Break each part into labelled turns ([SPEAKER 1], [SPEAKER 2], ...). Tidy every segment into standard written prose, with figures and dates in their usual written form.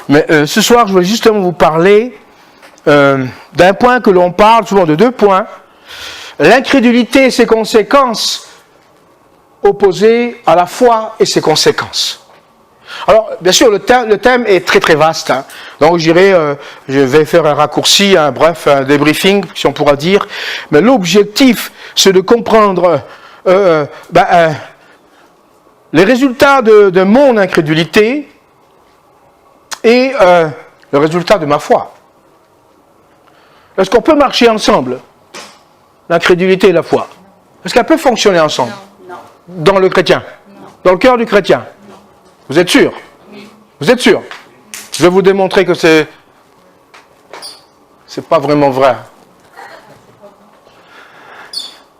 [SPEAKER 1] Mais ce soir, je voulais justement vous parler d'un point que l'on parle souvent de deux points. L'incrédulité et ses conséquences opposées à la foi et ses conséquences. Alors, bien sûr, le thème est très très vaste. Hein. Donc, je vais faire un raccourci, un débriefing, si on pourra dire. Mais l'objectif, c'est de comprendre les résultats de mon incrédulité et le résultat de ma foi. Est-ce qu'on peut marcher ensemble, l'incrédulité et la foi? Est-ce qu'elle peut fonctionner ensemble?
[SPEAKER 2] Non.
[SPEAKER 1] Dans le chrétien? Non. Dans le cœur du chrétien? Vous êtes sûr? Oui. Vous êtes sûr? Je vais vous démontrer que c'est pas vraiment vrai.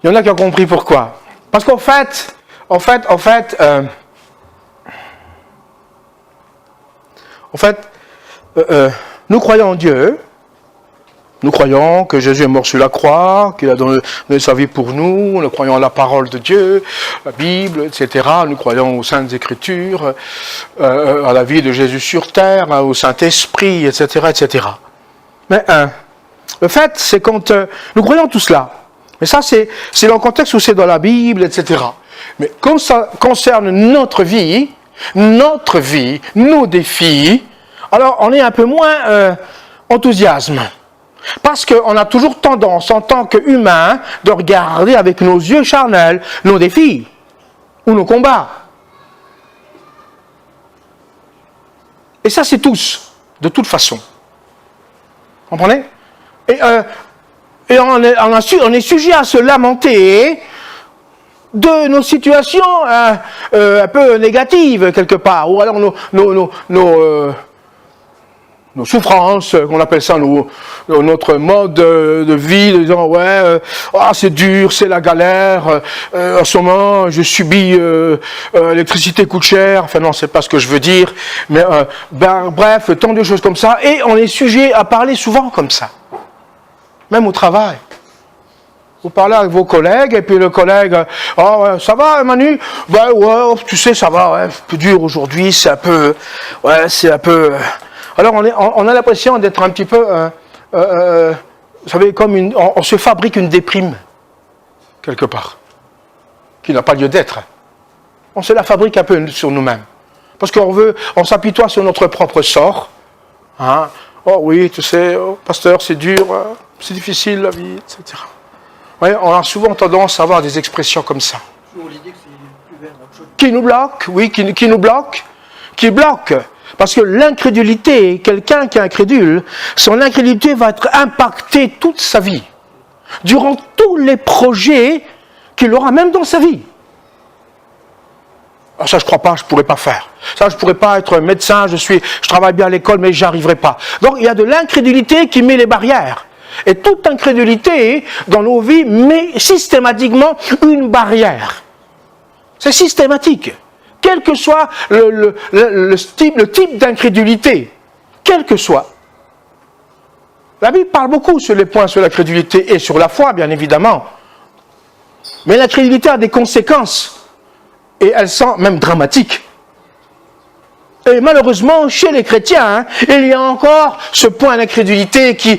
[SPEAKER 1] Il y en a qui ont compris pourquoi. Parce qu'en fait, nous croyons en Dieu. Nous croyons que Jésus est mort sur la croix, qu'il a donné sa vie pour nous, nous croyons à la parole de Dieu, la Bible, etc. Nous croyons aux Saintes Écritures, à la vie de Jésus sur terre, au Saint-Esprit, etc., etc. Mais le fait, c'est quand nous croyons tout cela. Mais ça, c'est dans le contexte où c'est dans la Bible, etc. Mais quand ça concerne notre vie, nos défis, alors on est un peu moins enthousiasme. Parce qu'on a toujours tendance, en tant qu'humain, de regarder avec nos yeux charnels nos défis ou nos combats. Et ça, c'est tous, de toute façon. Vous comprenez? Et on est sujet à se lamenter de nos situations un peu négatives, quelque part. Ou alors nos souffrances, qu'on appelle ça notre mode de vie, disant c'est dur, c'est la galère, en ce moment je subis l'électricité coûte cher, enfin non, c'est pas ce que je veux dire, mais bref, tant de choses comme ça, et on est sujet à parler souvent comme ça, même au travail. Vous parlez avec vos collègues, et puis le collègue, ça va Manu? Tu sais, ça va, un peu dur aujourd'hui, c'est un peu, alors on a l'impression d'être un petit peu, vous savez, comme on se fabrique une déprime, quelque part, qui n'a pas lieu d'être. On se la fabrique un peu sur nous-mêmes. Parce on s'apitoie sur notre propre sort. Hein. Oh oui, tu sais, pasteur, c'est dur, c'est difficile la vie, etc. Ouais, on a souvent tendance à avoir des expressions comme ça. Qui nous bloquent, oui, qui nous bloquent, qui bloquent. Parce que l'incrédulité, quelqu'un qui est incrédule, son incrédulité va être impactée toute sa vie. Durant tous les projets qu'il aura, même dans sa vie. Alors ça, je ne crois pas, je ne pourrais pas faire. Ça, je ne pourrais pas être médecin, je travaille bien à l'école, mais je n'y arriverai pas. Donc, il y a de l'incrédulité qui met les barrières. Et toute incrédulité, dans nos vies, met systématiquement une barrière. C'est systématique. Quel que soit le type d'incrédulité, quel que soit. La Bible parle beaucoup sur les points sur la crédulité et sur la foi, bien évidemment. Mais l'incrédulité a des conséquences, et elles sont même dramatiques. Et malheureusement, chez les chrétiens, il y a encore ce point d'incrédulité qui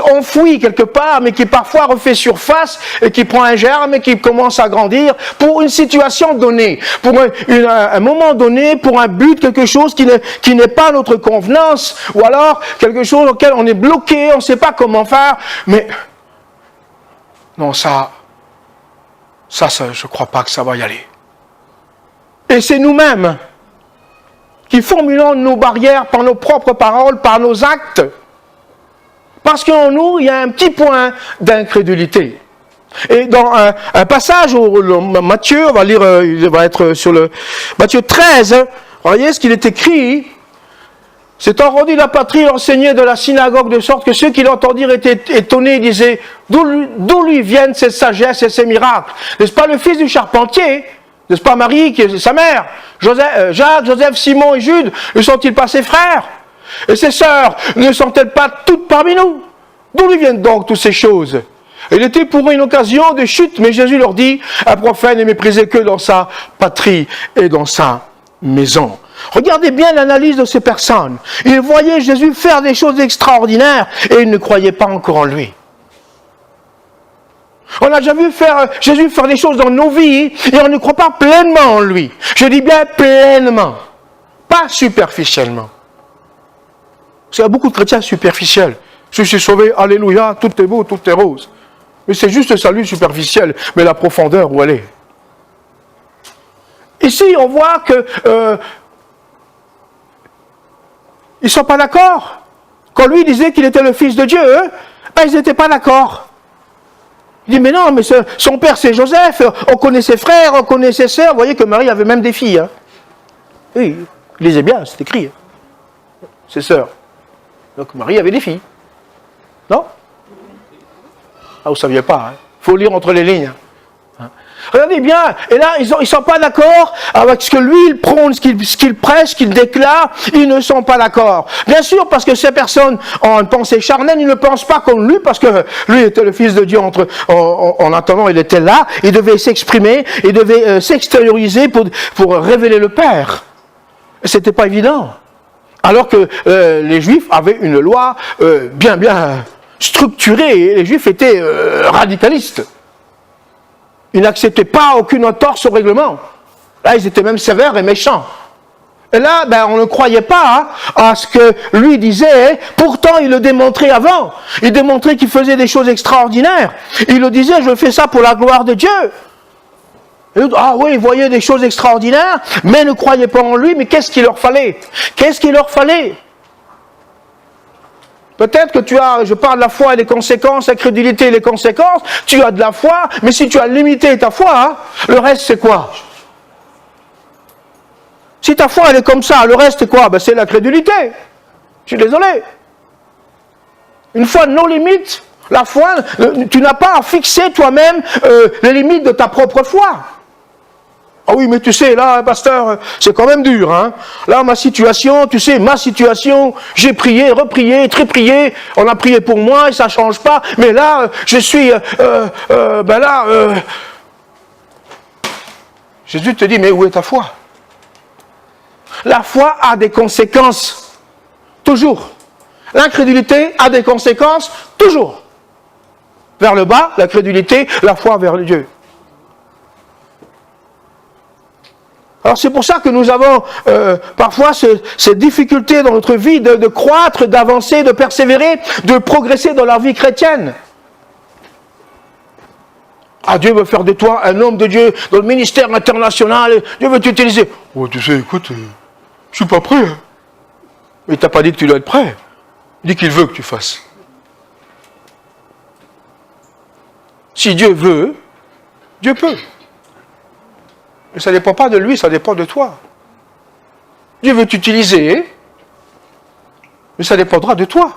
[SPEAKER 1] enfoui quelque part, mais qui parfois refait surface, et qui prend un germe et qui commence à grandir pour une situation donnée, pour un moment donné, pour un but, quelque chose qui n'est pas à notre convenance, ou alors quelque chose auquel on est bloqué, on ne sait pas comment faire, mais non, ça, je ne crois pas que ça va y aller. Et c'est nous-mêmes qui formulons nos barrières par nos propres paroles, par nos actes. Parce qu'en nous, il y a un petit point d'incrédulité. Et dans un passage où Matthieu, on va lire, il va être sur le Matthieu 13, voyez ce qu'il est écrit. S'étant rendu la patrie, il enseignait de la synagogue de sorte que ceux qui l'entendirent étaient étonnés et disaient d'où lui viennent cette sagesse et ces miracles? N'est-ce pas le fils du charpentier? N'est-ce pas Marie qui est sa mère? Jacques, Joseph, Simon et Jude, ne sont-ils pas ses frères? Et ses sœurs, ne sont-elles pas toutes parmi nous? D'où lui viennent donc toutes ces choses? Il était pour eux une occasion de chute, mais Jésus leur dit, un prophète n'est méprisé que dans sa patrie et dans sa maison. Regardez bien l'analyse de ces personnes. Ils voyaient Jésus faire des choses extraordinaires et ils ne croyaient pas encore en lui. On a déjà vu Jésus faire des choses dans nos vies et on ne croit pas pleinement en lui. Je dis bien pleinement, pas superficiellement. Parce qu'il y a beaucoup de chrétiens superficiels. Je suis sauvé, alléluia, tout est beau, tout est rose. Mais c'est juste le salut superficiel, mais la profondeur où elle est. Ici, on voit que ils ne sont pas d'accord. Quand lui disait qu'il était le Fils de Dieu, ils n'étaient pas d'accord. Il dit, mais non, mais son père c'est Joseph, on connaît ses frères, on connaît ses sœurs. Vous voyez que Marie avait même des filles. Hein. Oui, lisez bien, c'est écrit. Ses sœurs. Donc Marie avait des filles. Non? Ah, vous ne saviez pas. Il faut lire entre les lignes. Regardez bien, et là, ils ne sont pas d'accord avec ce que lui, il prône, ce qu'il prêche, ce qu'il déclare, ils ne sont pas d'accord. Bien sûr, parce que ces personnes ont une pensée charnelle, ils ne pensent pas comme lui, parce que lui était le Fils de Dieu en attendant, il était là, il devait s'exprimer, il devait s'extérioriser pour révéler le Père. Et c'était pas évident. Alors que les Juifs avaient une loi bien structurée, et les Juifs étaient radicalistes. Ils n'acceptaient pas aucune entorse au règlement. Là, ils étaient même sévères et méchants. Et là, on ne croyait pas à ce que lui disait. Pourtant, il le démontrait avant. Il démontrait qu'il faisait des choses extraordinaires. Il le disait, je fais ça pour la gloire de Dieu. Et ah oui, ils voyaient des choses extraordinaires, mais ne croyaient pas en lui. Mais qu'est-ce qu'il leur fallait? Qu'est-ce qu'il leur fallait? Peut-être que je parle de la foi et des conséquences, la crédulité et les conséquences, tu as de la foi, mais si tu as limité ta foi, le reste c'est quoi? Si ta foi elle est comme ça, le reste c'est quoi? C'est la crédulité. Je suis désolé. Une foi non limite, la foi, tu n'as pas à fixer toi-même les limites de ta propre foi. Ah oui, mais tu sais, là, pasteur, c'est quand même dur, hein. Là, ma situation, tu sais, j'ai prié, reprié, triprié, on a prié pour moi et ça ne change pas, mais là, je suis, Jésus te dit, mais où est ta foi? La foi a des conséquences, toujours. L'incrédulité a des conséquences, toujours. Vers le bas, la crédulité, la foi vers le Dieu. Alors c'est pour ça que nous avons parfois ces difficultés dans notre vie de croître, d'avancer, de persévérer, de progresser dans la vie chrétienne. Ah, Dieu veut faire de toi un homme de Dieu dans le ministère international, Dieu veut t'utiliser. Oh, tu sais, écoute, je ne suis pas prêt. Hein. Mais il t'a pas dit que tu dois être prêt. Il dit qu'il veut que tu fasses. Si Dieu veut, Dieu peut. Mais ça ne dépend pas de lui, ça dépend de toi. Dieu veut t'utiliser, mais ça dépendra de toi.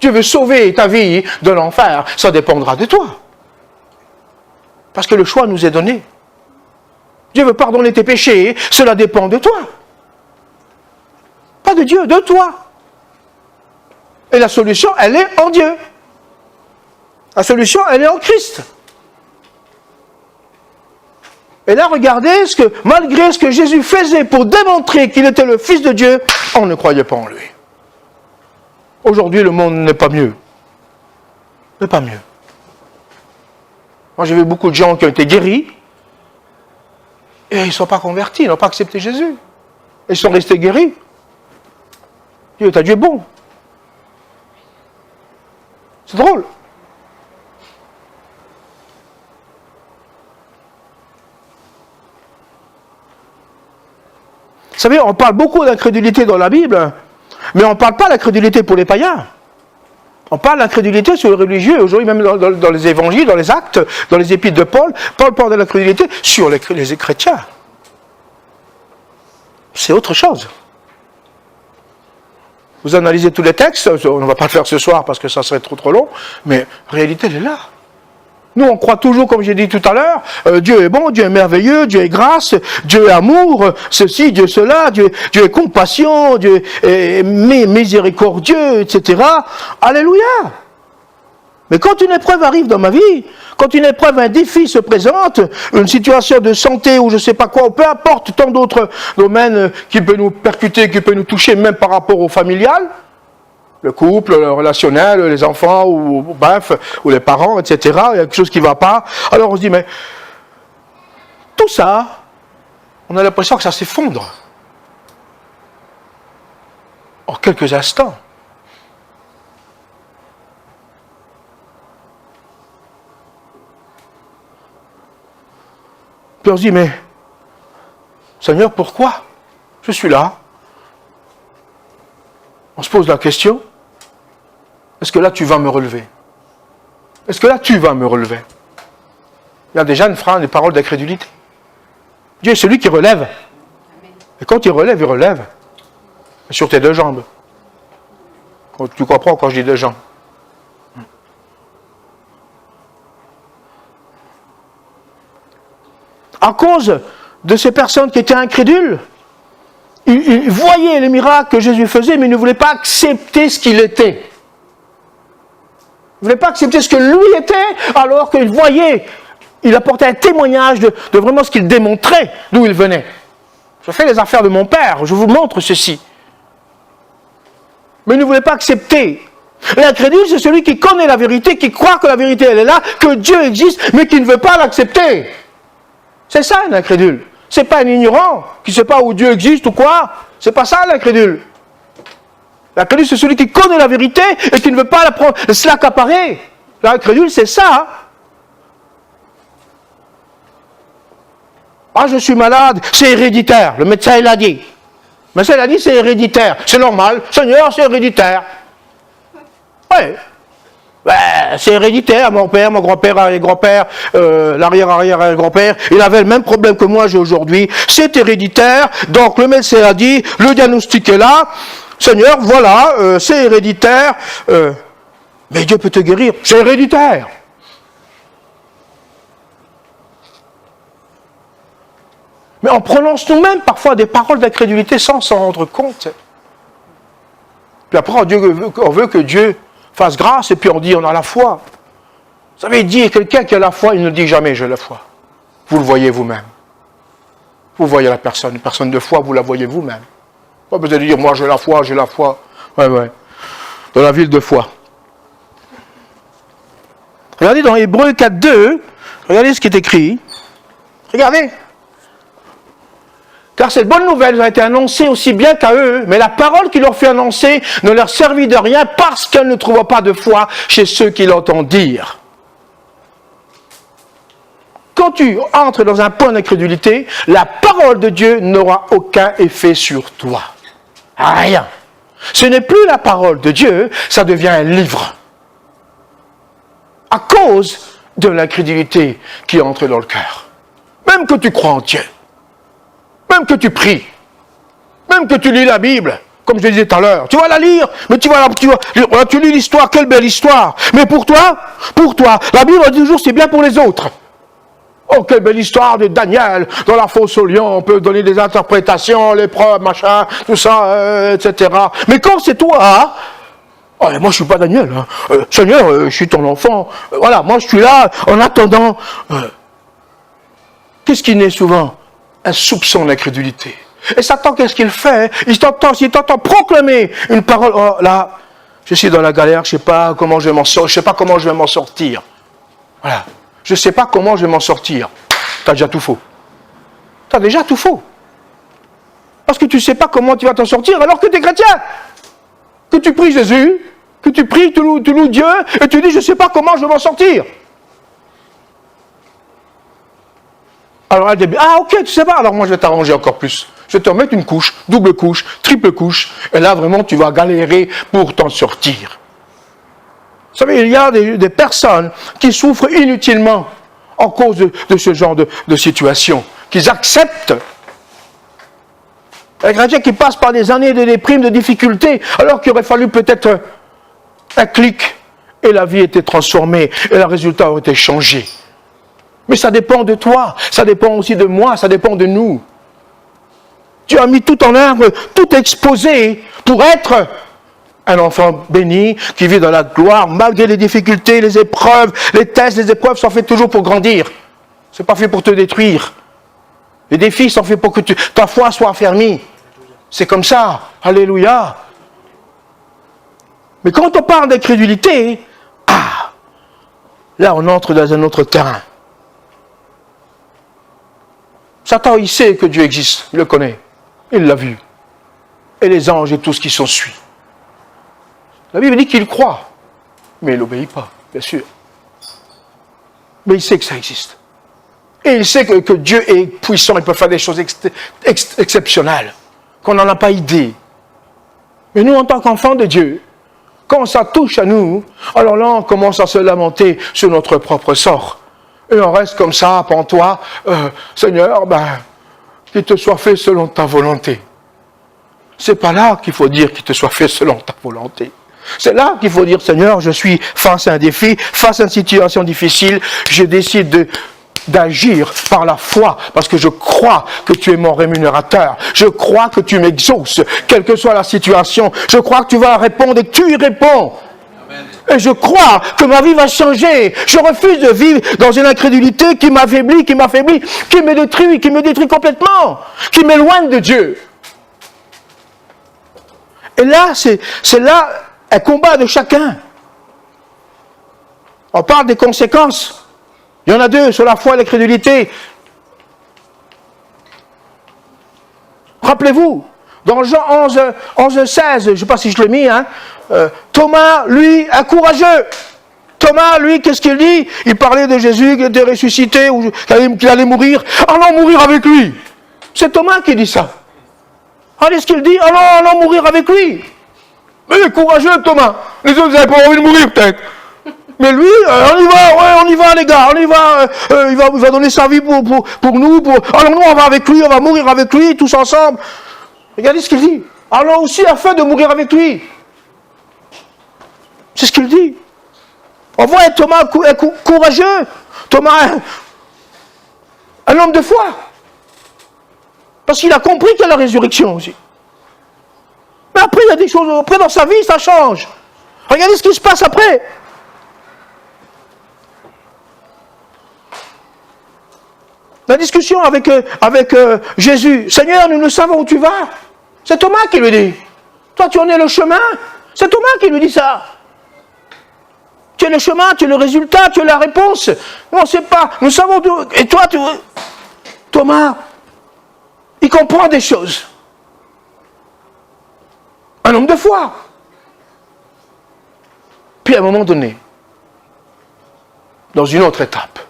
[SPEAKER 1] Dieu veut sauver ta vie de l'enfer, ça dépendra de toi. Parce que le choix nous est donné. Dieu veut pardonner tes péchés, cela dépend de toi. Pas de Dieu, de toi. Et la solution, elle est en Dieu. La solution, elle est en Christ. Et là, regardez, malgré ce que Jésus faisait pour démontrer qu'il était le Fils de Dieu, on ne croyait pas en lui. Aujourd'hui, le monde n'est pas mieux. N'est pas mieux. Moi, j'ai vu beaucoup de gens qui ont été guéris, et ils ne sont pas convertis, ils n'ont pas accepté Jésus. Ils sont restés guéris. Dieu est un Dieu bon. C'est drôle. Vous savez, on parle beaucoup d'incrédulité dans la Bible, mais on ne parle pas de l'incrédulité pour les païens. On parle d'incrédulité sur les religieux. Aujourd'hui, même dans les évangiles, dans les actes, dans les épîtres de Paul parle de l'incrédulité sur les chrétiens. C'est autre chose. Vous analysez tous les textes, on ne va pas le faire ce soir parce que ça serait trop long, mais la réalité, elle est là. Nous, on croit toujours, comme j'ai dit tout à l'heure, Dieu est bon, Dieu est merveilleux, Dieu est grâce, Dieu est amour, ceci, Dieu cela, Dieu est compassion, Dieu est miséricordieux, etc. Alléluia. Mais quand une épreuve arrive dans ma vie, quand une épreuve, un défi se présente, une situation de santé ou je ne sais pas quoi, ou peu importe tant d'autres domaines qui peut nous percuter, qui peut nous toucher, même par rapport au familial, le couple, le relationnel, les enfants, ou bref, ou les parents, etc., il y a quelque chose qui ne va pas. Alors on se dit, mais tout ça, on a l'impression que ça s'effondre en quelques instants. Puis on se dit, mais Seigneur, pourquoi je suis là? On se pose la question, est-ce que là tu vas me relever? Est-ce que là tu vas me relever? Il y a déjà une phrase, des paroles d'incrédulité. Dieu est celui qui relève. Et quand il relève, il relève. Sur tes deux jambes. Tu comprends quand je dis deux jambes? À cause de ces personnes qui étaient incrédules, ils voyaient les miracles que Jésus faisait, mais ils ne voulaient pas accepter ce qu'il était. Ils ne voulaient pas accepter ce que lui était, alors qu'ils voyaient, il apportait un témoignage de vraiment ce qu'il démontrait, d'où il venait. Je fais les affaires de mon Père, je vous montre ceci. Mais ils ne voulaient pas accepter. L'incrédule, c'est celui qui connaît la vérité, qui croit que la vérité, elle est là, que Dieu existe, mais qui ne veut pas l'accepter. C'est ça, un incrédule. C'est pas un ignorant qui ne sait pas où Dieu existe ou quoi. C'est pas ça, l'incrédule. L'incrédule, c'est celui qui connaît la vérité et qui ne veut pas la prendre, se l'accaparer. L'incrédule, c'est ça. Ah, je suis malade, c'est héréditaire. Le médecin, il a dit. Le médecin, il a dit, c'est héréditaire. C'est normal. Seigneur, c'est héréditaire. Oui. Ben, c'est héréditaire, mon père, mon grand-père, arrière-grand-père, l'arrière-arrière-arrière-grand-père, il avait le même problème que moi j'ai aujourd'hui, c'est héréditaire, donc le médecin a dit, le diagnostic est là, Seigneur, voilà, c'est héréditaire, mais Dieu peut te guérir, c'est héréditaire. Mais on prononce nous-mêmes parfois des paroles d'incrédulité sans s'en rendre compte. Puis après, on veut que Dieu fasse grâce, et puis on dit on a la foi. Vous savez, dire quelqu'un qui a la foi, il ne dit jamais j'ai la foi. Vous le voyez vous-même. Vous voyez la personne, une personne de foi, vous la voyez vous-même. Pas besoin de dire moi j'ai la foi, j'ai la foi. Ouais. Dans la ville de foi. Regardez dans Hébreux 4.2, regardez ce qui est écrit. Regardez. Car cette bonne nouvelle a été annoncée aussi bien qu'à eux, mais la parole qui leur fut annoncée ne leur servit de rien parce qu'elle ne trouva pas de foi chez ceux qui l'entendent dire. Quand tu entres dans un point d'incrédulité, la parole de Dieu n'aura aucun effet sur toi. Rien. Ce n'est plus la parole de Dieu, ça devient un livre. À cause de l'incrédulité qui entre dans le cœur. Même que tu crois en Dieu. Même que tu pries, même que tu lis la Bible, comme je le disais tout à l'heure, tu vas la lire, mais tu lis l'histoire, quelle belle histoire. Mais pour toi, la Bible dit toujours c'est bien pour les autres. Oh, quelle belle histoire de Daniel, dans la fosse au lion, on peut donner des interprétations, l'épreuve, machin, tout ça, etc. Mais quand c'est toi, oh, moi je suis pas Daniel, hein. Seigneur, je suis ton enfant, voilà, moi je suis là, en attendant. Qu'est-ce qui naît souvent? Un soupçon d'incrédulité. Et Satan, qu'est-ce qu'il fait? Il t'entend proclamer une parole. Oh, là, je suis dans la galère, je ne sais pas comment je vais m'en sortir. Voilà. Je ne sais pas comment je vais m'en sortir. Tu as déjà tout faux. Tu as déjà tout faux. Parce que tu ne sais pas comment tu vas t'en sortir alors que tu es chrétien. Que tu pries Jésus, que tu pries, tu loues Dieu, et tu dis je ne sais pas comment je vais m'en sortir. Alors elle dit, ah ok, tu sais pas, alors moi je vais t'arranger encore plus. Je vais te remettre une couche, double couche, triple couche, et là vraiment tu vas galérer pour t'en sortir. Vous savez, il y a des personnes qui souffrent inutilement en cause de ce genre de situation, qu'ils acceptent. Les chrétiens qui passent par des années de déprime, de difficultés, alors qu'il aurait fallu peut-être un clic, et la vie était transformée, et le résultat aurait été changé. Mais ça dépend de toi, ça dépend aussi de moi, ça dépend de nous. Dieu a mis tout en œuvre, tout exposé pour être Un enfant béni qui vit dans la gloire, malgré les difficultés, les épreuves, les tests, les épreuves sont faites toujours pour grandir. Ce n'est pas fait pour te détruire. Les défis sont faits pour que ta foi soit affermie. C'est comme ça. Alléluia. Mais quand on parle d'incrédulité, là on entre dans un autre terrain. Satan, il sait que Dieu existe, il le connaît, il l'a vu. Et les anges et tout ce qui s'ensuit. La Bible dit qu'il croit, mais il n'obéit pas, bien sûr. Mais il sait que ça existe. Et il sait que Dieu est puissant, il peut faire des choses exceptionnelles, qu'on n'en a pas idée. Mais nous, en tant qu'enfants de Dieu, quand ça touche à nous, alors là, on commence à se lamenter sur notre propre sort. Et on reste comme ça, pantois, Seigneur, qu'il te soit fait selon ta volonté. C'est pas là qu'il faut dire qu'il te soit fait selon ta volonté. C'est là qu'il faut dire, Seigneur, je suis face à un défi, face à une situation difficile, je décide d'agir par la foi, parce que je crois que tu es mon rémunérateur. Je crois que tu m'exauces, quelle que soit la situation. Je crois que tu vas répondre et que tu y réponds. Et je crois que ma vie va changer. Je refuse de vivre dans une incrédulité qui m'affaiblit, qui me détruit complètement, qui m'éloigne de Dieu. Et là, c'est là un combat de chacun. On parle des conséquences. Il y en a deux, sur la foi et l'incrédulité. Rappelez-vous, dans Jean 11, 16, je ne sais pas si je l'ai mis, Thomas, lui, un courageux. Thomas, lui, qu'est-ce qu'il dit? Il parlait de Jésus qui était ressuscité, ou qu'il allait mourir. Allons mourir avec lui. C'est Thomas qui dit ça. Regardez ce qu'il dit, allons mourir avec lui. Mais il est courageux, Thomas. Les autres n'avaient pas envie de mourir, peut-être. Mais lui, on y va, les gars, on y va. Il va donner sa vie pour nous. Alors nous, on va avec lui, on va mourir avec lui, tous ensemble. Regardez ce qu'il dit. Allons aussi afin de mourir avec lui. C'est ce qu'il dit. On voit un Thomas courageux. Thomas, un homme de foi. Parce qu'il a compris qu'il y a la résurrection aussi. Mais après, il y a des choses, après dans sa vie, ça change. Regardez ce qui se passe après. La discussion avec Jésus. Seigneur, nous savons où tu vas. C'est Thomas qui lui dit. Toi, tu en es le chemin. C'est Thomas qui lui dit ça. Tu es le chemin, tu es le résultat, tu es la réponse. Non, on ne sait pas. Nous savons tout. Et toi, Thomas, il comprend des choses. Un homme de foi. Puis à un moment donné, dans une autre étape,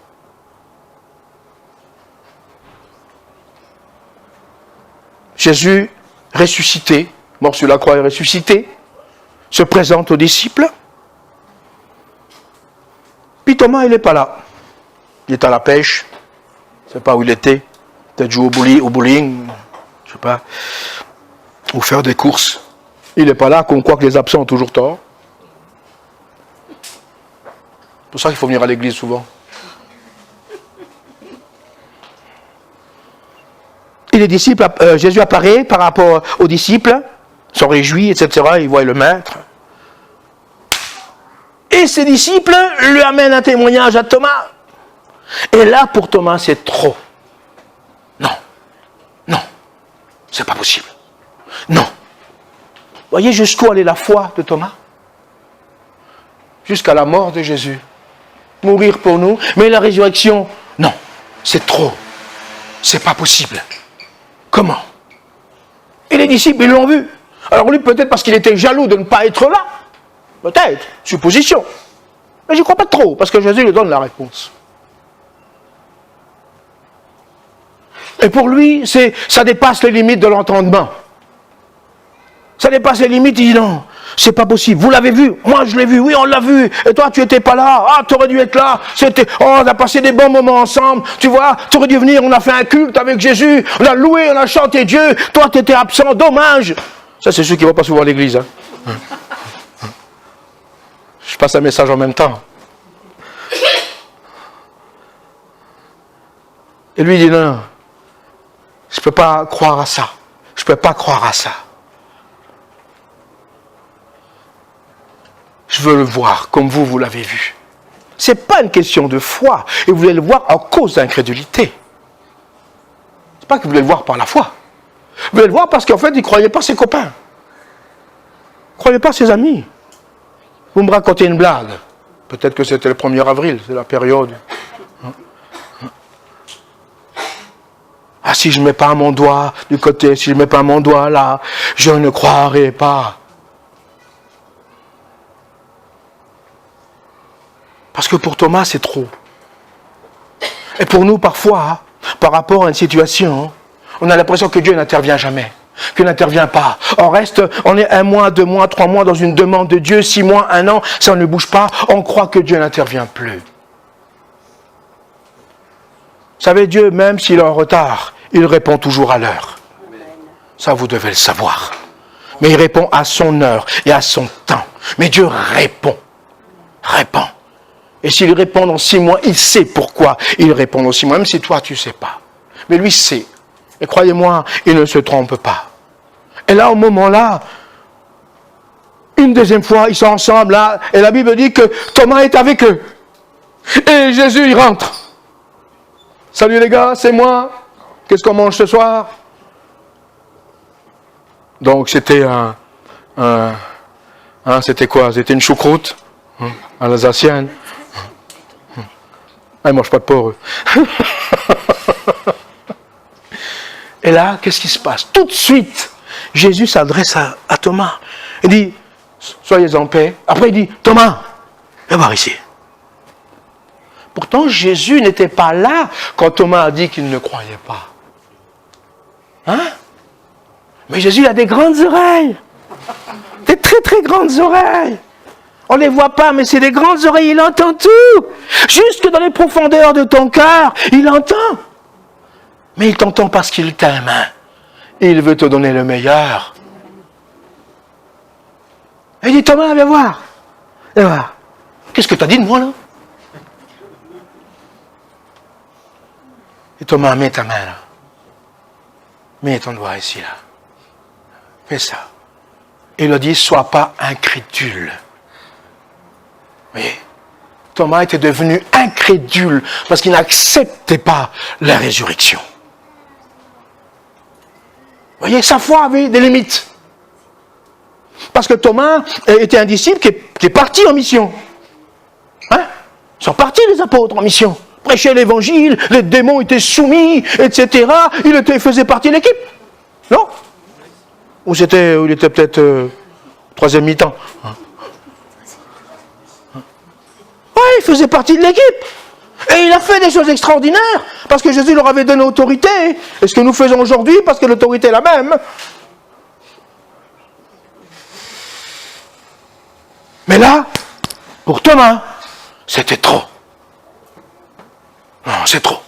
[SPEAKER 1] Jésus, ressuscité, mort sur la croix et ressuscité, se présente aux disciples. Puis Thomas, il n'est pas là. Il est à la pêche. Je ne sais pas où il était. Peut-être jouer au bowling, je ne sais pas. Ou faire des courses. Il n'est pas là, qu'on croit que les absents ont toujours tort. C'est pour ça qu'il faut venir à l'église souvent. Et les disciples, Jésus apparaît par rapport aux disciples, sont réjouis, etc. Ils voient le maître. Et ses disciples lui amènent un témoignage à Thomas. Et là, pour Thomas, c'est trop. Non, c'est pas possible. Non. Voyez jusqu'où allait la foi de Thomas? Jusqu'à la mort de Jésus. Mourir pour nous, mais la résurrection, non, c'est trop. C'est pas possible. Comment? Et les disciples, ils l'ont vu. Alors lui, peut-être parce qu'il était jaloux de ne pas être là. Peut-être, supposition. Mais je ne crois pas trop, parce que Jésus lui donne la réponse. Et pour lui, ça dépasse les limites de l'entendement. Ça dépasse les limites, il dit non, c'est pas possible. Vous l'avez vu? Moi je l'ai vu, oui on l'a vu. Et toi tu n'étais pas là, tu aurais dû être là. On a passé des bons moments ensemble, tu vois, tu aurais dû venir, on a fait un culte avec Jésus, on a loué, on a chanté Dieu, toi tu étais absent, dommage. Ça c'est ceux qui ne vont pas souvent à l'église. Je passe un message en même temps. Et lui il dit non, je ne peux pas croire à ça. Je ne peux pas croire à ça. je veux le voir comme vous l'avez vu. Ce n'est pas une question de foi. Et vous voulez le voir à cause d'incrédulité. Ce n'est pas que vous voulez le voir par la foi. Vous voulez le voir parce qu'en fait, il ne croyait pas ses copains. Il ne croyait pas ses amis. Vous me racontez une blague. Peut-être que c'était le 1er avril, c'est la période. Ah, si je ne mets pas mon doigt du côté, si je ne mets pas mon doigt là, je ne croirai pas. Parce que pour Thomas, c'est trop. Et pour nous, parfois, par rapport à une situation, on a l'impression que Dieu n'intervient jamais, qu'il n'intervient pas. On est 1 mois, 2 mois, 3 mois dans une demande de Dieu, 6 mois, 1 an, ça ne bouge pas, on croit que Dieu n'intervient plus. Vous savez, Dieu, même s'il est en retard, il répond toujours à l'heure. Ça, vous devez le savoir. Mais il répond à son heure et à son temps. Mais Dieu répond. Répond. Et s'il répond dans 6 mois, il sait pourquoi il répond dans 6 mois, même si toi, tu ne sais pas. Mais lui sait. Et croyez-moi, il ne se trompe pas. Et là, au moment-là, une deuxième fois, ils sont ensemble, là, et la Bible dit que Thomas est avec eux. Et Jésus, il rentre. Salut les gars, c'est moi. Qu'est-ce qu'on mange ce soir? Donc, c'était c'était quoi? C'était une choucroute, à l'alsacienne. Ah, ils ne mangent pas de porc, eux. Et là, qu'est-ce qui se passe? Tout de suite, Jésus s'adresse à Thomas. Il dit, soyez en paix. Après, il dit, Thomas, viens voir ici. Pourtant, Jésus n'était pas là quand Thomas a dit qu'il ne croyait pas. Hein? Mais Jésus a des grandes oreilles. Des très très grandes oreilles. On ne les voit pas, mais c'est des grandes oreilles, il entend tout. Jusque dans les profondeurs de ton cœur, il entend. Mais il t'entend parce qu'il t'aime. Il veut te donner le meilleur. Et il dit, Thomas, viens voir. Viens voir. Qu'est-ce que tu as dit de moi, là? Et Thomas, mets ta main, là. Mets ton doigt ici, là. Fais ça. Il a dit, sois pas incrédule. Vous voyez? Thomas était devenu incrédule parce qu'il n'acceptait pas la résurrection. Vous voyez, sa foi avait des limites. Parce que Thomas était un disciple qui est parti en mission. Hein? Ils sont partis les apôtres en mission. Prêchaient l'évangile, les démons étaient soumis, etc. Il faisait partie de l'équipe. Non? Ou il était peut-être troisième mi-temps. Oui, il faisait partie de l'équipe. Et il a fait des choses extraordinaires, parce que Jésus leur avait donné autorité. Et ce que nous faisons aujourd'hui, parce que l'autorité est la même. Mais là, pour Thomas, c'était trop. Non, c'est trop.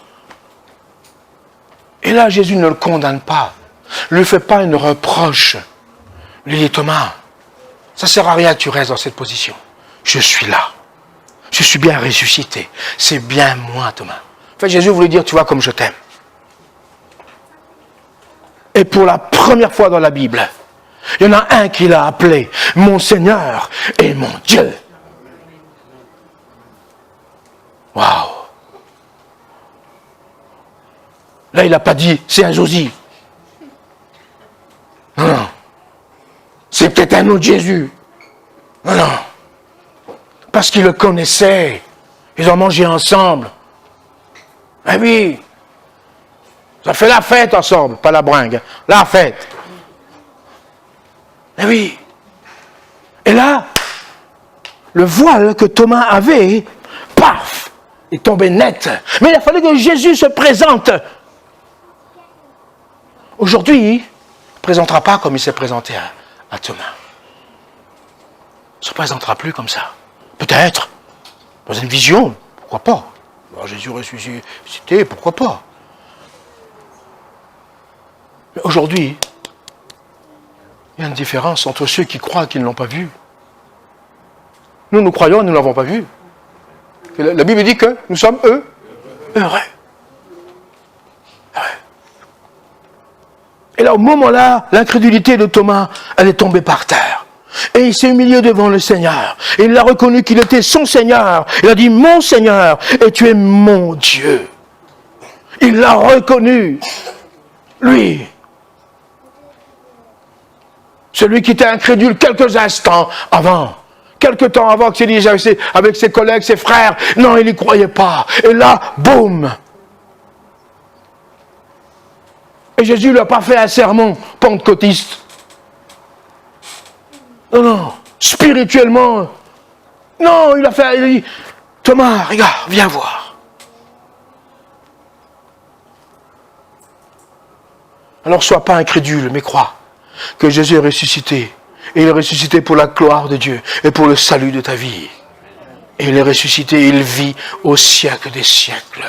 [SPEAKER 1] Et là, Jésus ne le condamne pas. Ne lui fait pas une reproche. Il lui dit, Thomas, ça ne sert à rien que tu restes dans cette position. Je suis là. Je suis bien ressuscité. C'est bien moi, Thomas. En fait, Jésus voulait dire, tu vois comme je t'aime. Et pour la première fois dans la Bible, il y en a un qui l'a appelé mon Seigneur et mon Dieu. Waouh! Là, il n'a pas dit, c'est un Josie. Non, non. C'est peut-être un autre Jésus. Non, non. Parce qu'ils le connaissaient. Ils ont mangé ensemble. Ah oui. Ça fait la fête ensemble, pas la bringue. La fête. Ah oui. Et là, le voile que Thomas avait, paf, est tombé net. Mais il a fallu que Jésus se présente. Aujourd'hui, il ne se présentera pas comme il s'est présenté à Thomas. Il ne se présentera plus comme ça. Peut-être, dans une vision, pourquoi pas. Bon, Jésus ressuscité, pourquoi pas. Mais aujourd'hui, il y a une différence entre ceux qui croient qu'ils ne l'ont pas vu. Nous, nous croyons et nous ne l'avons pas vu. Et la Bible dit que nous sommes heureux. Et là, au moment-là, l'incrédulité de Thomas, elle est tombée par terre. Et il s'est humilié devant le Seigneur. Il a reconnu qu'il était son Seigneur. Il a dit, mon Seigneur, et tu es mon Dieu. Il l'a reconnu. Lui. Celui qui était incrédule quelques instants avant. Quelques temps avant qu'il dise avec ses collègues, ses frères, non, il n'y croyait pas. Et là, boum. Et Jésus ne lui a pas fait un sermon pentecôtiste. Non, non, spirituellement. Non, il a dit, Thomas, regarde, viens voir. Alors sois pas incrédule, mais crois que Jésus est ressuscité. Et il est ressuscité pour la gloire de Dieu et pour le salut de ta vie. Et il est ressuscité, il vit au siècle des siècles.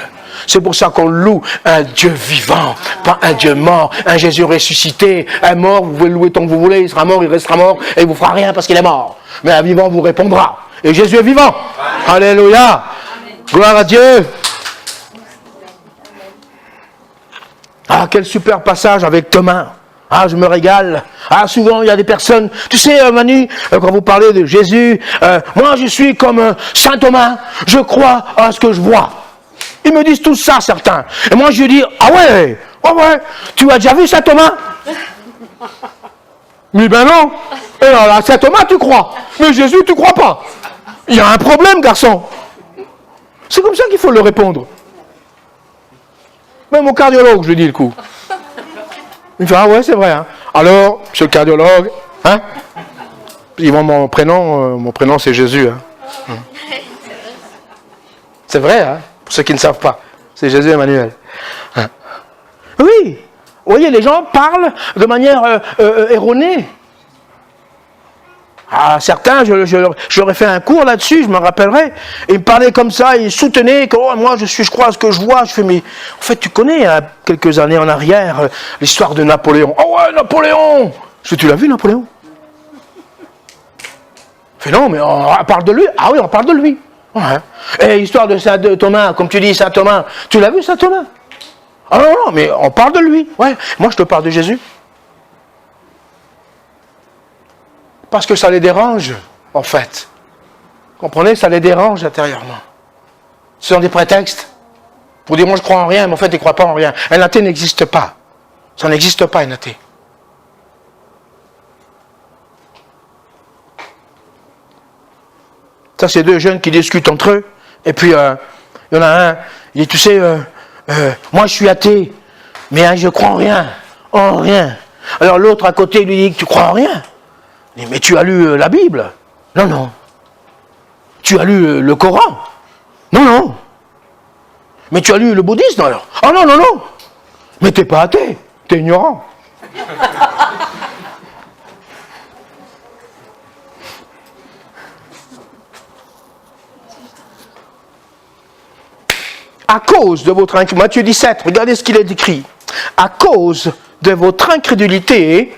[SPEAKER 1] C'est pour ça qu'on loue un Dieu vivant, pas un Dieu mort, un Jésus ressuscité. Un mort, vous pouvez le louer tant que vous voulez, il sera mort, il restera mort, et il ne vous fera rien parce qu'il est mort. Mais un vivant vous répondra. Et Jésus est vivant. Amen. Alléluia. Amen. Gloire à Dieu. Ah, quel super passage avec Thomas. Ah, je me régale. Ah, souvent, il y a des personnes... Tu sais, Manu, quand vous parlez de Jésus, moi, je suis comme Saint Thomas. Je crois à ce que je vois. Ils me disent tout ça, certains. Et moi, je dis, ah ouais, tu as déjà vu Saint Thomas? Mais ben non. Et alors, Saint Thomas, tu crois. Mais Jésus, tu crois pas. Il y a un problème, garçon. C'est comme ça qu'il faut le répondre. Même au cardiologue, je lui dis le coup. Il me fait, ah ouais, c'est vrai. Hein. Alors, monsieur le cardiologue, hein? Ils vont mon prénom c'est Jésus. Hein. C'est vrai, hein? Pour ceux qui ne savent pas. C'est Jésus Emmanuel. Hein. Oui, vous voyez, les gens parlent de manière erronée. Ah, certains, j'aurais fait un cours là-dessus, je me rappellerai. Ils me parlaient comme ça, ils soutenaient que oh, moi je crois à ce que je vois. Je fais, mais en fait, tu connais, hein, quelques années en arrière, l'histoire de Napoléon. Oh ouais, Napoléon! Je fais, tu l'as vu, Napoléon? Je fais, non, mais on parle de lui. Ah oui, on parle de lui. Ouais. Et l'histoire de Saint Thomas, comme tu dis, Saint Thomas. Tu l'as vu, Saint Thomas? Ah non, non, mais on parle de lui. Ouais. Moi, je te parle de Jésus. Parce que ça les dérange, en fait. Vous comprenez? Ça les dérange intérieurement. Ce sont des prétextes pour dire, moi je crois en rien, mais en fait, ils ne croient pas en rien. Un athée n'existe pas. Ça n'existe pas, un athée. Ça, c'est deux jeunes qui discutent entre eux. Et puis, il y en a un, il dit, tu sais, moi je suis athée, mais je crois en rien. En rien. Alors l'autre à côté lui dit, tu crois en rien? Mais tu as lu la Bible? Non, non. Tu as lu le Coran? Non, non. Mais tu as lu le bouddhisme alors? Ah non, non, non. Mais t'es pas athée, t'es ignorant. À cause de votre incrédulité, Matthieu 17, regardez ce qu'il est écrit. À cause de votre incrédulité,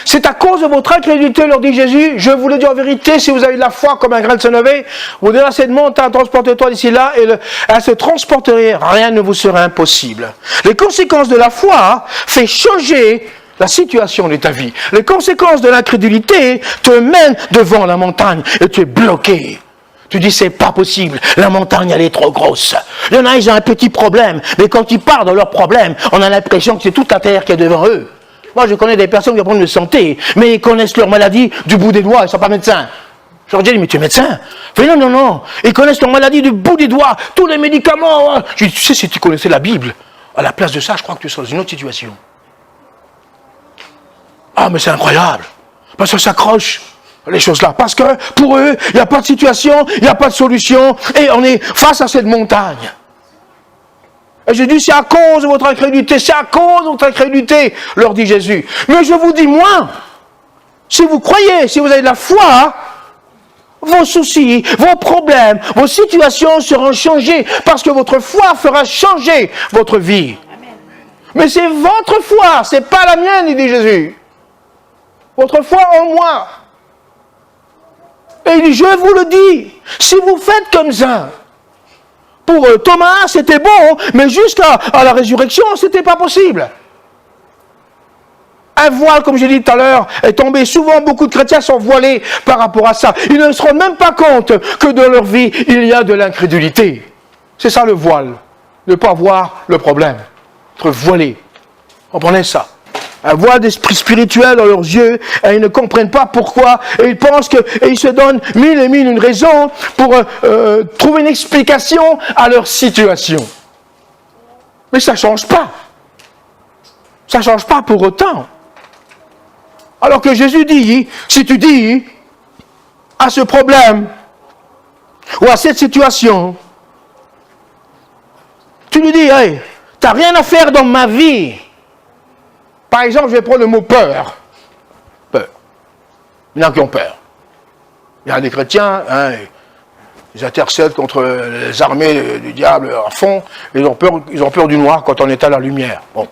[SPEAKER 1] c'est à cause de votre incrédulité, leur dit Jésus, je vous le dis en vérité, si vous avez de la foi comme un grain de sénévé, vous direz à cette montagne, transportez-toi d'ici là, et elle se transporterait, rien ne vous sera impossible. Les conséquences de la foi fait changer la situation de ta vie. Les conséquences de l'incrédulité te mènent devant la montagne et tu es bloqué. Tu dis, c'est pas possible, la montagne, elle est trop grosse. Il y en a, ils ont un petit problème, mais quand ils parlent de leur problème, on a l'impression que c'est toute la terre qui est devant eux. Moi, je connais des personnes qui ont des problèmes de santé, mais ils connaissent leur maladie du bout des doigts, ils ne sont pas médecins. Je leur dis, mais tu es médecin? Je dis, non, non, non, ils connaissent leur maladie du bout des doigts, tous les médicaments. Je dis, tu sais, si tu connaissais la Bible, à la place de ça, je crois que tu serais dans une autre situation. Ah, mais c'est incroyable, parce que ça s'accroche. Les choses-là, parce que pour eux, il n'y a pas de situation, il n'y a pas de solution, et on est face à cette montagne. Et j'ai dit, c'est à cause de votre incrédulité, c'est à cause de votre incrédulité, leur dit Jésus. Mais je vous dis, moi, si vous croyez, si vous avez de la foi, vos soucis, vos problèmes, vos situations seront changées, parce que votre foi fera changer votre vie. Amen. Mais c'est votre foi, c'est pas la mienne, il dit Jésus. Votre foi en moi. Et il dit, je vous le dis, si vous faites comme ça, pour Thomas, c'était bon, mais jusqu'à la résurrection, c'était pas possible. un voile, comme j'ai dit tout à l'heure, est tombé. Souvent, beaucoup de chrétiens sont voilés par rapport à ça. Ils ne se rendent même pas compte que dans leur vie, il y a de l'incrédulité. C'est ça le voile. Ne pas voir le problème. Être voilé. Comprenez ça? Un voile d'esprit spirituel dans leurs yeux, et ils ne comprennent pas pourquoi, et ils pensent que, et ils se donnent mille et mille une raison pour trouver une explication à leur situation. Mais ça ne change pas. Ça ne change pas pour autant. Alors que Jésus dit, si tu dis à ce problème, ou à cette situation, tu lui dis, hey, tu n'as rien à faire dans ma vie. Par exemple, je vais prendre le mot peur. Peur. Il y en a qui ont peur. Il y a des chrétiens, hein, ils intercèdent contre les armées du diable à fond. Ils ont peur du noir quand on est à la lumière. Bon,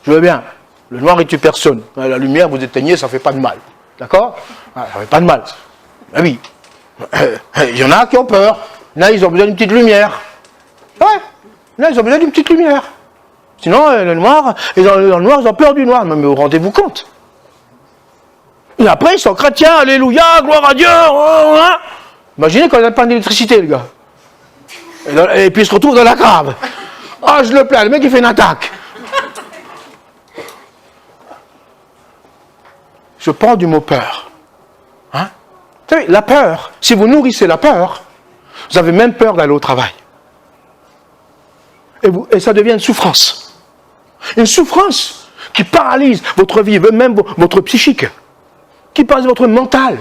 [SPEAKER 1] je veux bien. Le noir ne tue personne. La lumière, vous éteignez, ça ne fait pas de mal. D'accord? Ça ne fait pas de mal. Ah oui. Il y en a qui ont peur. Là, ils ont besoin d'une petite lumière. Ouais. Là, ils ont besoin d'une petite lumière. Sinon, le noir, ils ont peur du noir. Non, mais vous rendez-vous compte? Et après, ils sont chrétiens, alléluia, gloire à Dieu. Hein? Imaginez quand il n'y a pas d'électricité, le gars. Et puis il se retrouve dans la cave. Ah, je le plains, le mec, il fait une attaque. Je parle du mot peur. Hein? Vous savez, la peur, si vous nourrissez la peur, vous avez même peur d'aller au travail. Et ça devient une souffrance. Une souffrance qui paralyse votre vie, même votre psychique, qui paralyse votre mental.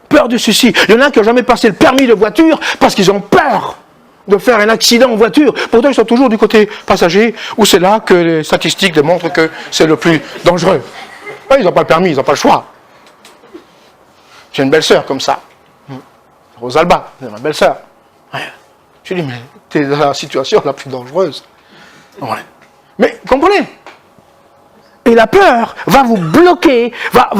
[SPEAKER 1] Peur de ceci. Il y en a qui n'ont jamais passé le permis de voiture parce qu'ils ont peur de faire un accident en voiture. Pourtant, ils sont toujours du côté passager, où c'est là que les statistiques démontrent que c'est le plus dangereux. Ils n'ont pas le permis, ils n'ont pas le choix. J'ai une belle-sœur comme ça. Rosalba, c'est ma belle-sœur. Je lui dis, mais tu es dans la situation la plus dangereuse. Ouais. Mais comprenez? Et la peur va vous bloquer, va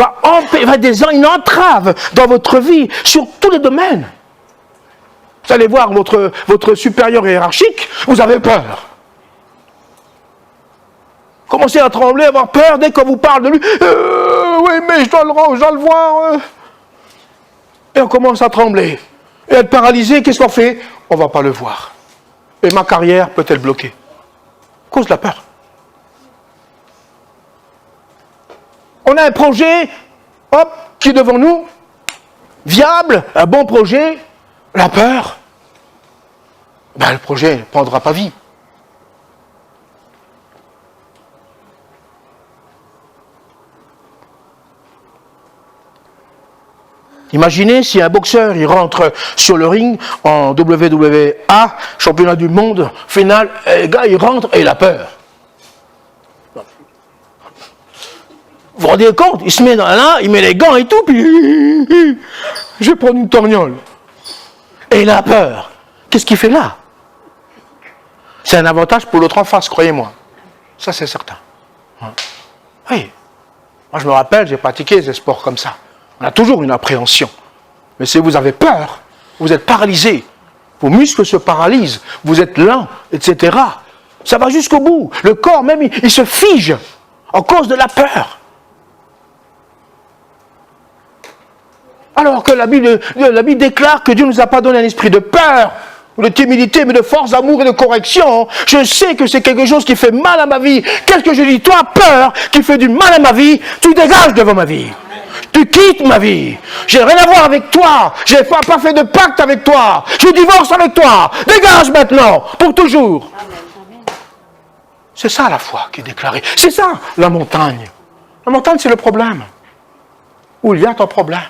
[SPEAKER 1] une entrave dans votre vie sur tous les domaines. Vous allez voir votre supérieur hiérarchique, vous avez peur. Commencez à trembler, à avoir peur dès qu'on vous parle de lui. Oui, mais je dois le voir. Et on commence à trembler. Et être paralysé, qu'est-ce qu'on fait? On ne va pas le voir. Et ma carrière peut être bloquée. À cause de la peur. On a un projet, hop, qui est devant nous, viable, un bon projet, la peur, le projet ne prendra pas vie. Imaginez si un boxeur il rentre sur le ring en WWA, championnat du monde, finale, et le gars il rentre et il a peur. Vous vous rendez compte? Il se met là, il met les gants et tout, puis je vais prendre une torgnole. Et il a peur. Qu'est-ce qu'il fait là? C'est un avantage pour l'autre en face, croyez-moi. Ça c'est certain. Oui. Moi je me rappelle, j'ai pratiqué des sports comme ça. On a toujours une appréhension. Mais si vous avez peur, vous êtes paralysé. Vos muscles se paralysent, vous êtes lent, etc. Ça va jusqu'au bout. Le corps même, il se fige à cause de la peur. Alors que la Bible déclare que Dieu ne nous a pas donné un esprit de peur, ou de timidité, mais de force, d'amour et de correction. Je sais que c'est quelque chose qui fait mal à ma vie. Qu'est-ce que je dis? Toi, peur, qui fait du mal à ma vie, tu dégages devant ma vie. Tu quittes ma vie. J'ai rien à voir avec toi. Je n'ai pas fait de pacte avec toi. Je divorce avec toi. Dégage maintenant, pour toujours. C'est ça la foi qui est déclarée. C'est ça la montagne. La montagne, c'est le problème. Où il y a ton problème.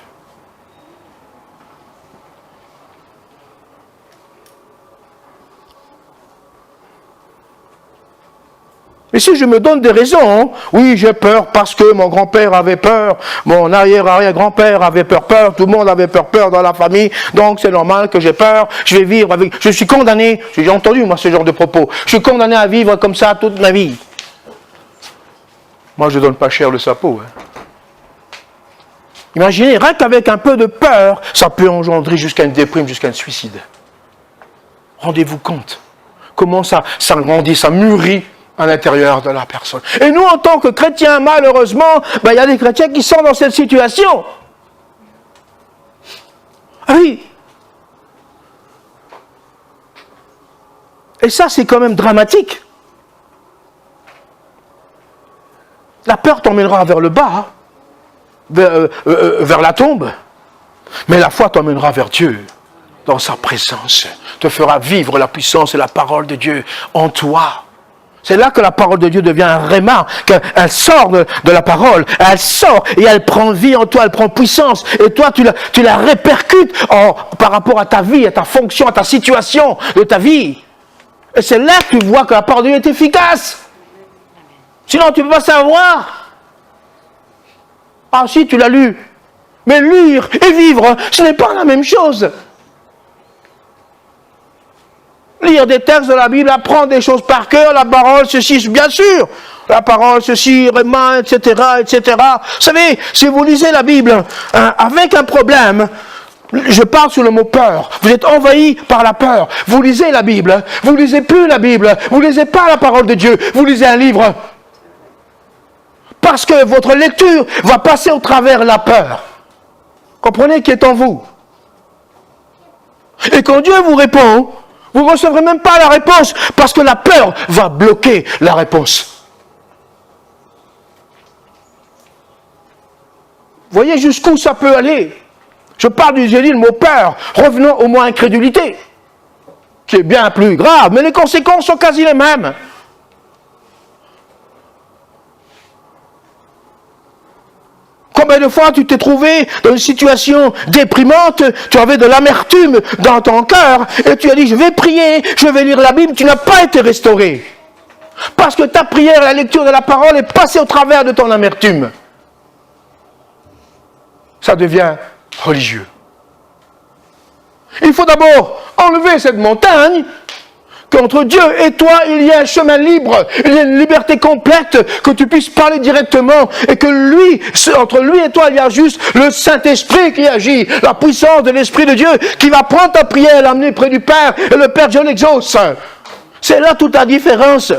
[SPEAKER 1] Et si je me donne des raisons, oui, j'ai peur parce que mon grand-père avait peur, mon arrière-arrière-grand-père avait peur, tout le monde avait peur dans la famille, donc c'est normal que j'ai peur, je vais vivre avec... Je suis condamné, j'ai entendu moi ce genre de propos, je suis condamné à vivre comme ça toute ma vie. Moi je donne pas cher le sapot. Imaginez, rien qu'avec un peu de peur, ça peut engendrer jusqu'à une déprime, jusqu'à un suicide. Rendez-vous compte, comment ça grandit, ça mûrit à l'intérieur de la personne. Et nous, en tant que chrétiens, malheureusement, il y a des chrétiens qui sont dans cette situation. Ah oui. Et ça, c'est quand même dramatique. La peur t'emmènera vers le bas, vers la tombe. Mais la foi t'emmènera vers Dieu, dans sa présence. Te fera vivre la puissance et la parole de Dieu en toi. C'est là que la parole de Dieu devient un réma, qu'elle sort de la parole, elle sort et elle prend vie en toi, elle prend puissance. Et toi, tu la répercutes par rapport à ta vie, à ta fonction, à ta situation de ta vie. Et c'est là que tu vois que la parole de Dieu est efficace. Sinon, tu ne peux pas savoir. Ah si, tu l'as lu. Mais lire et vivre, ce n'est pas la même chose. Lire des textes de la Bible, apprendre des choses par cœur, la parole, ceci, bien sûr. La parole, ceci, réma, etc., etc. Vous savez, si vous lisez la Bible avec un problème, je parle sur le mot peur. Vous êtes envahi par la peur. Vous lisez la Bible. Vous ne lisez plus la Bible. Vous ne lisez pas la parole de Dieu. Vous lisez un livre. Parce que votre lecture va passer au travers la peur. Comprenez qui est en vous. Et quand Dieu vous répond, vous ne recevrez même pas la réponse parce que la peur va bloquer la réponse. Voyez jusqu'où ça peut aller. Je parle du j'ai dit le mot peur, revenons au mot incrédulité, qui est bien plus grave, mais les conséquences sont quasi les mêmes. Combien de fois tu t'es trouvé dans une situation déprimante, tu avais de l'amertume dans ton cœur, et tu as dit, je vais prier, je vais lire la Bible, tu n'as pas été restauré. Parce que ta prière, la lecture de la parole est passée au travers de ton amertume. Ça devient religieux. Il faut d'abord enlever cette montagne, qu'entre Dieu et toi, il y a un chemin libre, il y a une liberté complète, que tu puisses parler directement, et que lui, entre lui et toi, il y a juste le Saint-Esprit qui agit, la puissance de l'Esprit de Dieu, qui va prendre ta prière et l'amener près du Père, et le Père Dieu l'exauce. C'est là toute la différence.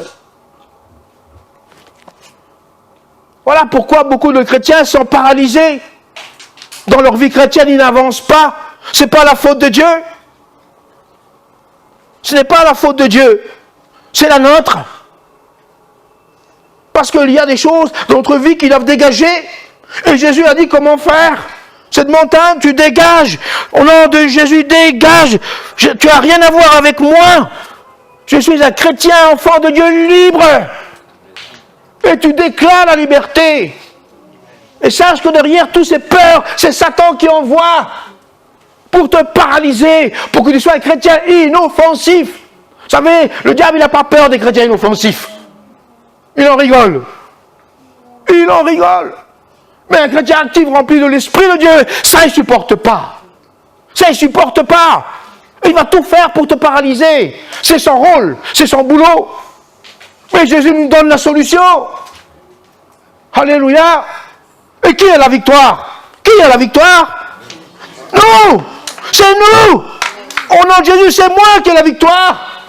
[SPEAKER 1] Voilà pourquoi beaucoup de chrétiens sont paralysés. Dans leur vie chrétienne, ils n'avancent pas. Ce n'est pas la faute de Dieu. Ce n'est pas la faute de Dieu, c'est la nôtre. Parce qu'il y a des choses dans notre vie qui doivent dégager. Et Jésus a dit comment faire. Cette montagne, tu dégages. Au nom de Jésus, dégage. Tu n'as rien à voir avec moi. Je suis un chrétien, enfant de Dieu libre. Et tu déclares la liberté. Et sache que derrière toutes ces peurs, c'est Satan qui envoie pour te paralyser, pour que tu sois un chrétien inoffensif. Vous savez, le diable, il n'a pas peur des chrétiens inoffensifs. Il en rigole. Il en rigole. Mais un chrétien actif, rempli de l'Esprit de Dieu, ça, il ne supporte pas. Ça, il ne supporte pas. Il va tout faire pour te paralyser. C'est son rôle, c'est son boulot. Mais Jésus nous donne la solution. Alléluia. Et qui a la victoire? Qui a la victoire? Nous. C'est nous. Au nom de Jésus, c'est moi qui ai la victoire.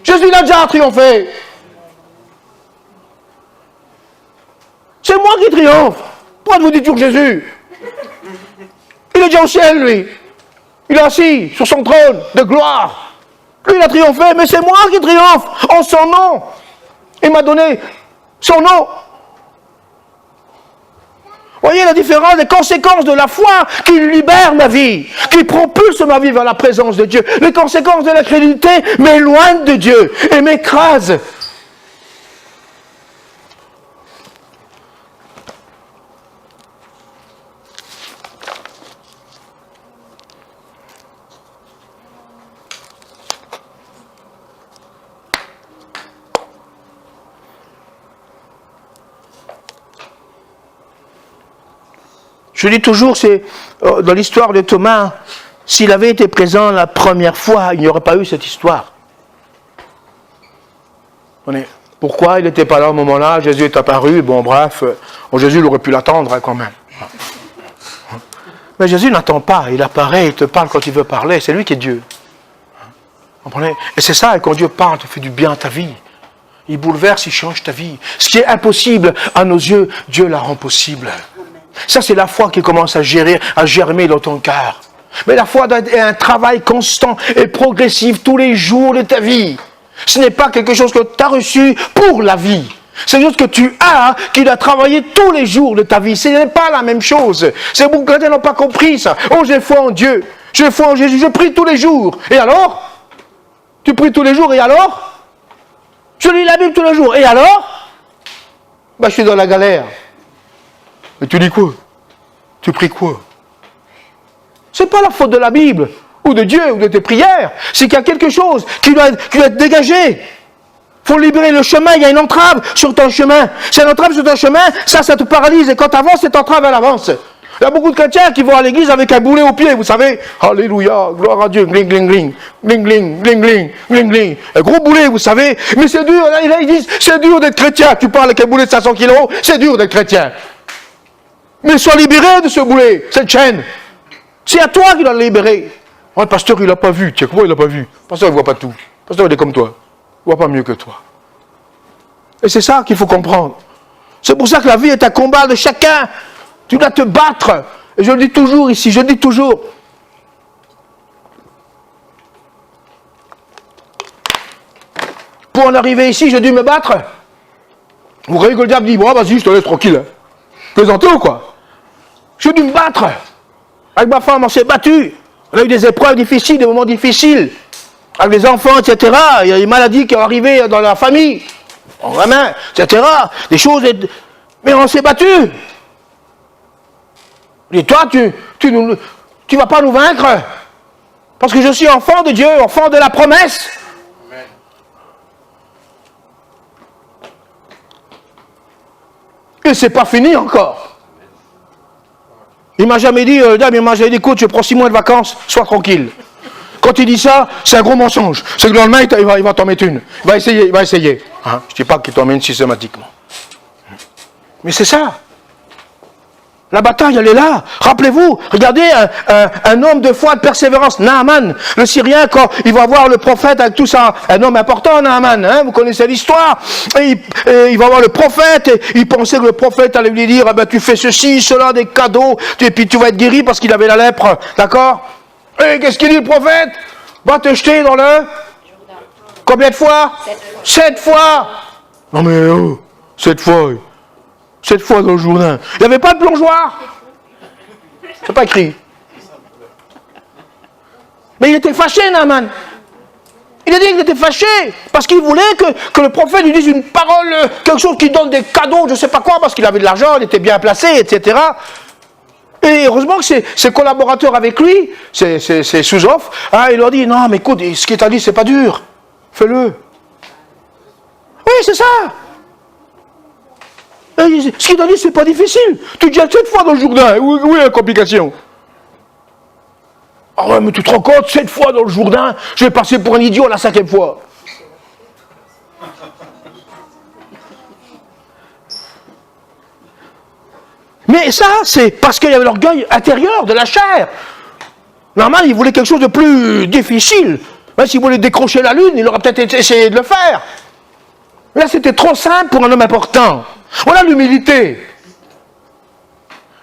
[SPEAKER 1] Jésus l'a déjà triomphé. C'est moi qui triomphe. Pourquoi vous dites toujours Jésus? Il est déjà au ciel, lui. Il est assis sur son trône de gloire. Lui, il a triomphé, mais c'est moi qui triomphe en son nom. Il m'a donné son nom. Voyez la différence, les conséquences de la foi qui libère ma vie, qui propulse ma vie vers la présence de Dieu. Les conséquences de la crédulité m'éloignent de Dieu et m'écrasent. Je dis toujours, c'est dans l'histoire de Thomas, s'il avait été présent la première fois, il n'y aurait pas eu cette histoire. Pourquoi il n'était pas là au moment-là? Jésus est apparu, bon bref, Jésus il aurait pu l'attendre quand même. Mais Jésus n'attend pas, il apparaît, il te parle quand il veut parler, c'est lui qui est Dieu. Comprenez? Et c'est ça, et quand Dieu parle, te fait du bien à ta vie. Il bouleverse, il change ta vie. Ce qui est impossible à nos yeux, Dieu la rend possible. Ça, c'est la foi qui commence à germer dans ton cœur. Mais la foi doit être un travail constant et progressif tous les jours de ta vie. Ce n'est pas quelque chose que tu as reçu pour la vie. C'est quelque chose que tu as, qui doit travailler tous les jours de ta vie. Ce n'est pas la même chose. C'est beaucoup de chrétiens n'ont pas compris ça. Oh, j'ai foi en Dieu. J'ai foi en Jésus. Je prie tous les jours. Et alors? Tu pries tous les jours et alors? Je lis la Bible tous les jours. Et alors? Je suis dans la galère. Mais tu dis quoi? Tu pries quoi? Ce n'est pas la faute de la Bible, ou de Dieu, ou de tes prières. C'est qu'il y a quelque chose qui doit être dégagé. Il faut libérer le chemin, il y a une entrave sur ton chemin. C'est une entrave sur ton chemin, ça te paralyse. Et quand tu avances, cette entrave, elle avance. Il y a beaucoup de chrétiens qui vont à l'église avec un boulet au pied, vous savez. Alléluia, gloire à Dieu, gling, gling, gling, gling, gling, gling, gling, gling, gling. Un gros boulet, vous savez. Mais c'est dur, là, ils disent, c'est dur d'être chrétien. Tu parles avec un boulet de 500 kilos, c'est dur d'être chrétien. Mais sois libéré de ce boulet, cette chaîne. C'est à toi qu'il doit le libérer. Oh, le pasteur, il n'a pas vu. Tiens, comment il n'a pas vu? Le pasteur, il ne voit pas tout. Le pasteur, il est comme toi. Il ne voit pas mieux que toi. Et c'est ça qu'il faut comprendre. C'est pour ça que la vie est un combat de chacun. Tu dois te battre. Et je le dis toujours ici, je le dis toujours. Pour en arriver ici, j'ai dû me battre. Vous croyez que le diable dit, bon, vas-y, je te laisse tranquille. Plaisantez ou quoi? J'ai dû me battre. Avec ma femme, on s'est battu. On a eu des épreuves difficiles, des moments difficiles. Avec les enfants, etc. Il y a des maladies qui sont arrivées dans la famille. Vraiment, etc. Des choses. Mais on s'est battu. Et toi, tu vas pas nous vaincre. Parce que je suis enfant de Dieu, enfant de la promesse. Amen. Et c'est pas fini encore. Il m'a jamais dit, il m'a jamais dit, écoute, je prends 6 mois de vacances, sois tranquille. Quand il dit ça, c'est un gros mensonge. C'est que le lendemain, il va t'en mettre une. Il va essayer. Hein? Je ne dis pas qu'il t'emmène systématiquement. Mais c'est ça. La bataille, elle est là. Rappelez-vous, regardez un homme de foi, de persévérance, Naaman, le Syrien, quand il va voir le prophète avec tout ça, un homme important, Naaman, hein, vous connaissez l'histoire, et il va voir le prophète, et il pensait que le prophète allait lui dire, ah ben, tu fais ceci, cela, des cadeaux, et puis tu vas être guéri parce qu'il avait la lèpre, d'accord? Et qu'est-ce qu'il dit le prophète? Va te jeter dans le... Combien de fois? 7 fois. Non mais, 7 fois, 7 fois dans le Jourdain. Il n'y avait pas de plongeoir. C'est pas écrit. Mais il était fâché, Naaman. Il a dit qu'il était fâché parce qu'il voulait que le prophète lui dise une parole, quelque chose qui donne des cadeaux, je ne sais pas quoi, parce qu'il avait de l'argent, il était bien placé, etc. Et heureusement que ses collaborateurs avec lui, ses sous-offres, hein, ils leur ont dit, non, mais écoute, ce qu'il t'a dit, c'est pas dur. Fais-le. Oui, c'est ça. Et ce qu'il t'a dit, c'est pas difficile. Tu dis 7 fois dans le Jourdain. Où est la complication? Ah ouais, mais tu te rends compte, 7 fois dans le Jourdain, je vais passer pour un idiot la 5e fois. Mais ça, c'est parce qu'il y avait l'orgueil intérieur de la chair. Normalement, il voulait quelque chose de plus difficile. Même s'il voulait décrocher la lune, il aurait peut-être essayé de le faire. Mais là, c'était trop simple pour un homme important. Voilà l'humilité.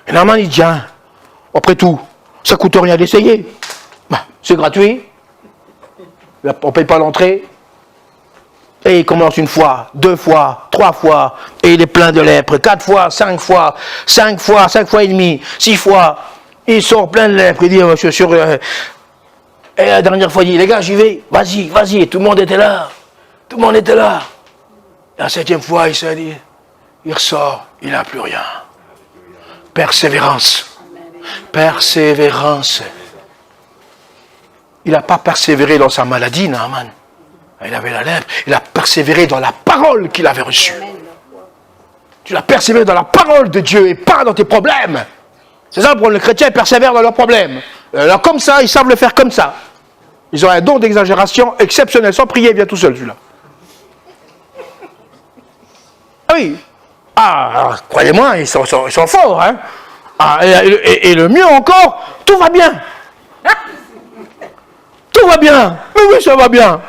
[SPEAKER 1] Et normalement, il dit, hein, après tout, ça ne coûte rien d'essayer. Bah, c'est gratuit. On ne paye pas l'entrée. Et il commence 1 fois, 2 fois, 3 fois, et il est plein de lèpre, 4 fois, 5 fois, 5 fois, 5 fois et demi, 6 fois, il sort plein de lèpre, il dit, je suis sûr, et la dernière fois, il dit, les gars, j'y vais, vas-y, et tout le monde était là, Et la 7e fois, il s'est dit, il ressort, il n'a plus rien. Persévérance. Il n'a pas persévéré dans sa maladie, Naaman. Il avait la lèpre, il a persévéré dans la parole qu'il avait reçue. Tu l'as persévéré dans la parole de Dieu et pas dans tes problèmes. C'est ça le problème, les chrétiens persévèrent dans leurs problèmes. Alors comme ça, ils savent le faire comme ça. Ils ont un don d'exagération exceptionnel. Sans prier, il vient tout seul celui-là. Ah oui. Ah, croyez-moi, ils sont forts. Hein. Ah, et le mieux encore, tout va bien. Tout va bien. Oui, ça va bien.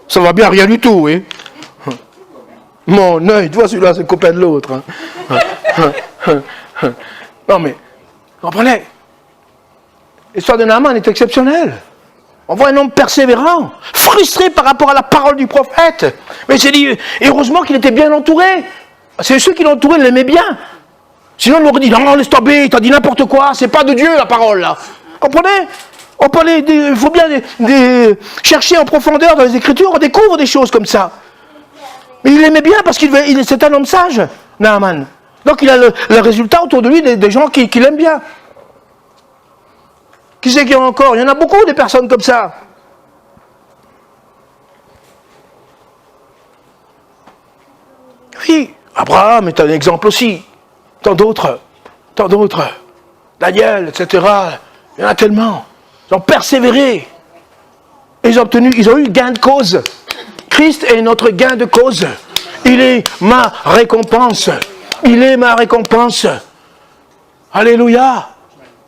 [SPEAKER 1] Ça va bien, rien du tout, oui. Mon œil, tu vois, celui-là, c'est le copain de l'autre. Non, mais, comprenez, l'histoire de Naaman est exceptionnelle. On voit un homme persévérant, frustré par rapport à la parole du prophète. Mais c'est dit, heureusement qu'il était bien entouré. C'est ceux qui l'entouraient l'aimaient bien. Sinon, on leur dit, non, laisse tomber, t'as dit n'importe quoi, c'est pas de Dieu la parole, là. Comprenez? Il faut bien chercher en profondeur dans les Écritures, on découvre des choses comme ça. Mais il l'aimait bien parce c'est un homme sage, Naaman. Donc il a le résultat autour de lui des gens qui l'aiment bien. Qui c'est qu'il y en a encore? Il y en a beaucoup des personnes comme ça. Oui, Abraham est un exemple aussi. Tant d'autres. Daniel, etc. Il y en a tellement. Ils ont persévéré. Et ils ont eu gain de cause. Christ est notre gain de cause. Il est ma récompense. Il est ma récompense. Alléluia.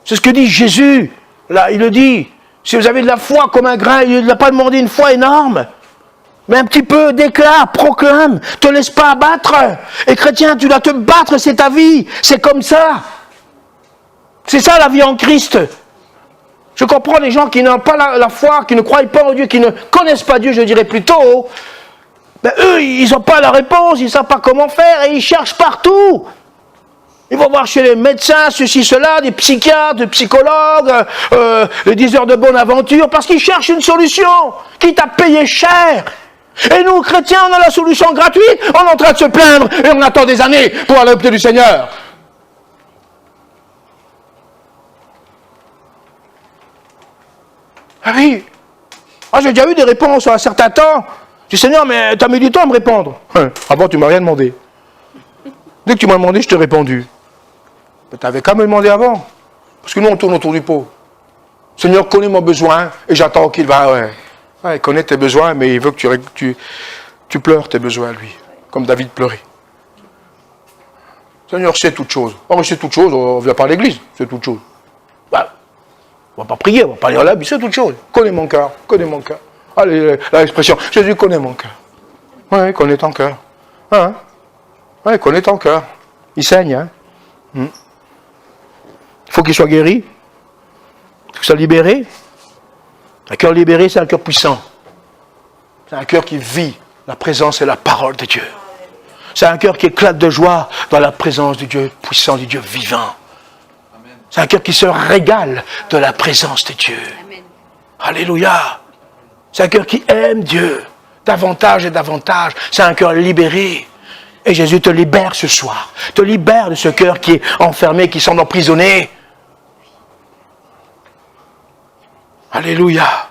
[SPEAKER 1] C'est ce que dit Jésus. Là, il le dit. Si vous avez de la foi comme un grain, il ne l'a pas demandé une foi énorme. Mais un petit peu, déclare, proclame, te laisse pas abattre. Et chrétien, tu dois te battre, c'est ta vie. C'est comme ça. C'est ça la vie en Christ. Je comprends les gens qui n'ont pas la foi, qui ne croient pas en Dieu, qui ne connaissent pas Dieu, je dirais plutôt. Ben, eux, ils n'ont pas la réponse, ils ne savent pas comment faire et ils cherchent partout. Ils vont voir chez les médecins, ceci, cela, des psychiatres, des psychologues, les diseurs de bonne aventure, parce qu'ils cherchent une solution, quitte à payer cher. Et nous, chrétiens, on a la solution gratuite, on est en train de se plaindre et on attend des années pour aller auprès du Seigneur. Ah oui. Ah, j'ai déjà eu des réponses à un certain temps. Je dis, Seigneur, mais tu as mis du temps à me répondre. Ah bon, tu ne m'as rien demandé. Dès que tu m'as demandé, je t'ai répondu. Mais tu avais qu'à me demander avant. Parce que nous, on tourne autour du pot. Seigneur connaît mon besoin et j'attends qu'il va... Ouais, il connaît tes besoins, mais il veut que tu pleures tes besoins, lui. Comme David pleurait. Seigneur sait toutes choses. Or, il sait toutes choses, on ne vient pas à l'église, c'est toutes choses. Bah, on ne va pas prier, on ne va pas lire la Bible, c'est toutes choses. Connais mon cœur, connais mon cœur. Allez, l'expression, Jésus connaît mon cœur. Oui, il connaît ton cœur. Hein? Oui, il connaît ton cœur. Il saigne, hein? Il faut qu'il soit guéri. Il faut qu'il soit libéré. Un cœur libéré, c'est un cœur puissant. C'est un cœur qui vit la présence et la parole de Dieu. C'est un cœur qui éclate de joie dans la présence du Dieu puissant, du Dieu vivant. C'est un cœur qui se régale de la présence de Dieu. Amen. Alléluia. C'est un cœur qui aime Dieu davantage et davantage. C'est un cœur libéré. Et Jésus te libère ce soir. Te libère de ce cœur qui est enfermé, qui semble emprisonné. Alléluia.